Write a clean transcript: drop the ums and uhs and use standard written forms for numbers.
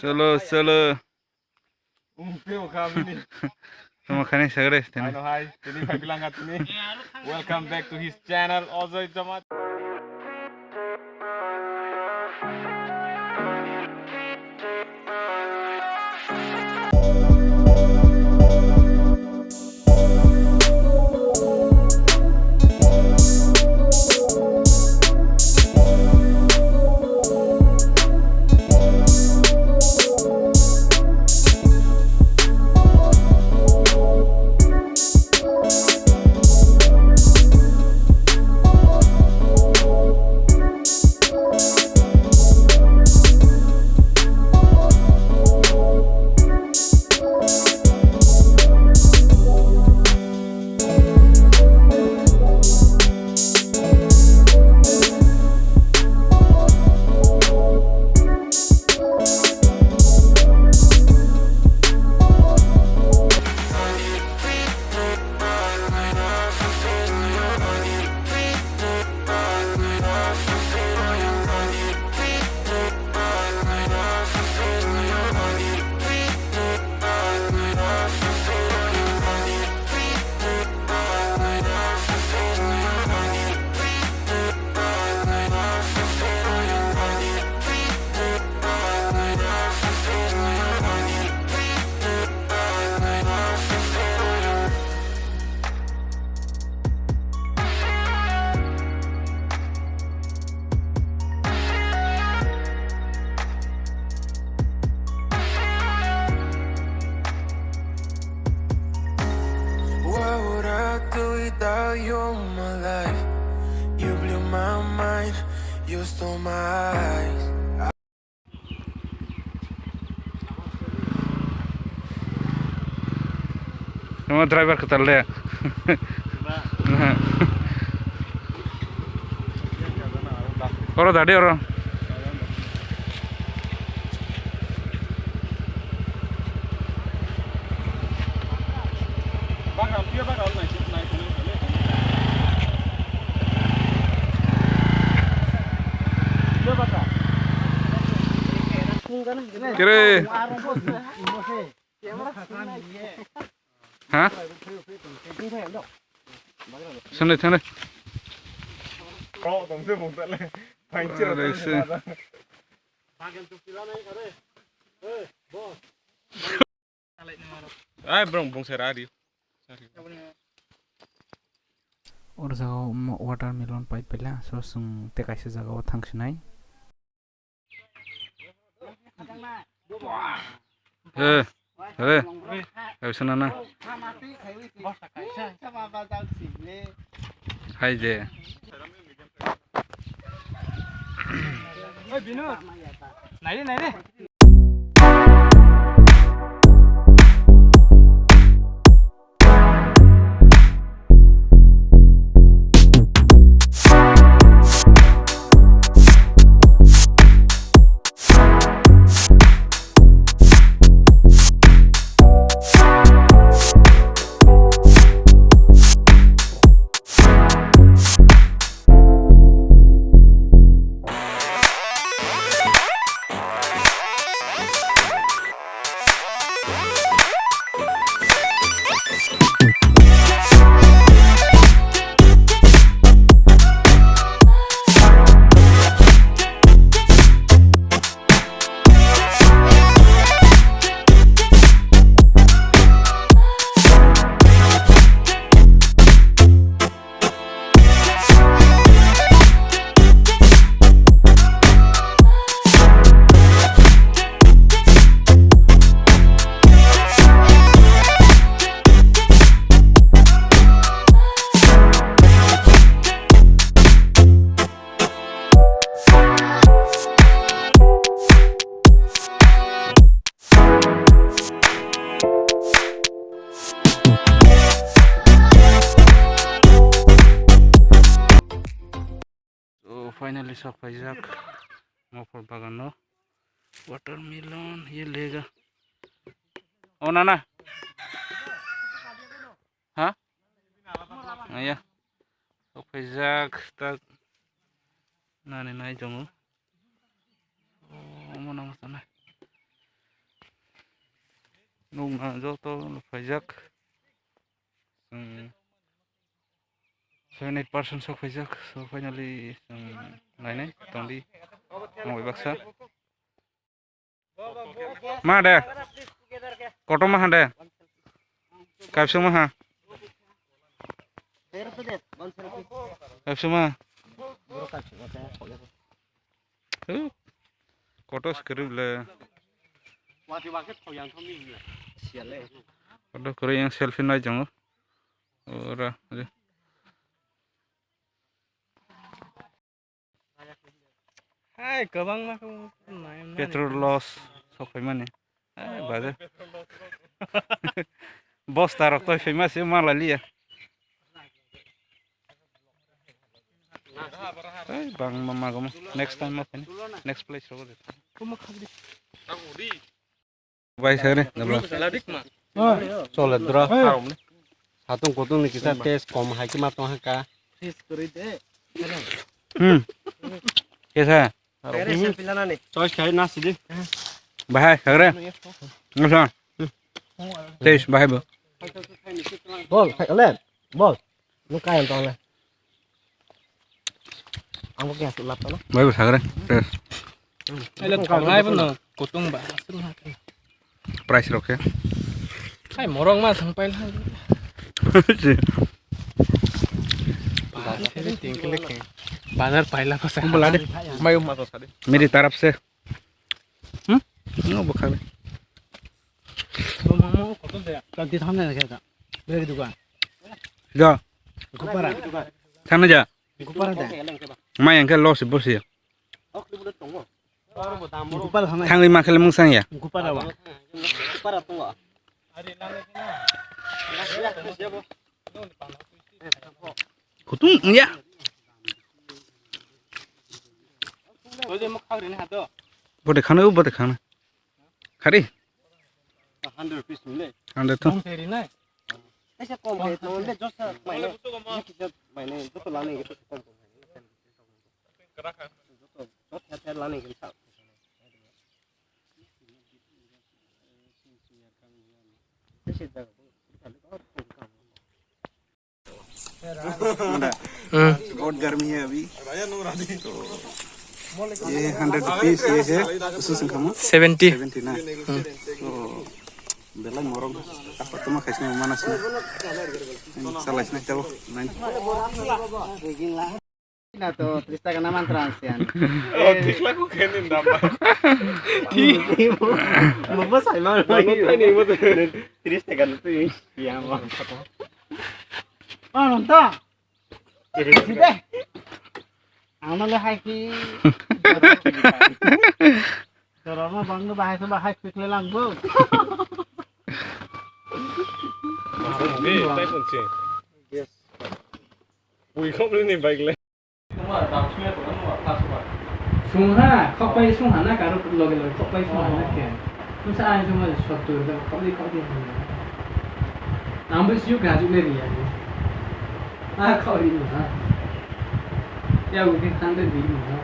Solo, solo. Sama kani sagres tini. Hi, tini bhai bilang tini. Welcome back to his channel Ozoy Jamat. Without you in my life, you blew my mind, you stole my eyes. Sama driver ketal deh. Orang tadi orang. Kiri. Hah? Sana sana. Kau tunggu sebentar le. Pancir. Ay, bong serari. Or jagao watermelon pipe pela so sung te kaisa jagao thangsinai. Sana na. Hai je. Oi Binu. Naik. Finally sampai jak mau bagan no watermelon ये लेगा ओ नाना हाँ ya sampai jak tak nani nai jongo sang sana. Nung na jo to faijak. 78% sok faijak. So finally naine tongdi moi baksa. Ma de. Koto ma hande. Kapso ma ha. Kapso ma. Koto skrible. Koto kore yang selfie na jango. Ora. Hai, kabang mah Petrol loss sok mana? Baza. Bos tarok toy famous ya malali ya. Bang mama kamu next time apa ni? Next place rogo deh. Baik sekali. Solid dra harum ne hatung kotung ni kita tes kom hai ki matong haka Kesa. choice khai na sidi Bahai sekali. Ngasa. Tes bahai bu. bol khai lên bol nu kai tong le ang ko kya sulat to Bahai bu sekali. Tes. Alam kang lai pun kutung ba. Price rok ya. Hai morong mah sampai lah. बाजार पाइला को से बुला दे मैं उम्मा तो सादे मेरी तरफ से नो बखा तो मामू को तो दे kanti thamne na kya मेरी दुकान जा gupara थाने जा gupara da मैं yang ke loss bosi gupara thamne thang lima kele mung sang ya gupara wa gupara to wa kutung ya तो जे मख खागरे ने हातो बोटे खाना खारी 100 rupees mile अंदर तो तेरी ना ऐसा कम है तो ले जो सा मैंने ये किधर मैंने जो तो लाने के तो कम करा खा जो तो लाने के साथ बहुत गर्मी है अभी तो ये 100 रुपीस ये है उसी से कम 70 70 ना तो बेला मोरम apa tuh mah kasih mana sih salah sih coba main na to 30 ka naman transyan oh tikla ko kenin dama mabas ay man tani mo 30 ka to yung yama ano to sige ano le hai ki pero mo bang no bahay sa bahay pikle lang bo Oke, tay punche. Yes. Ui không lên này bike lên. Sung ha, kau pai sung hana karu loge loge, kau pai sung hana kian. Tu saya cuma suatu tu, kau dia. Nampak siu gaji le dia. Ah kau ini ha. Ya mungkin tanda di mana.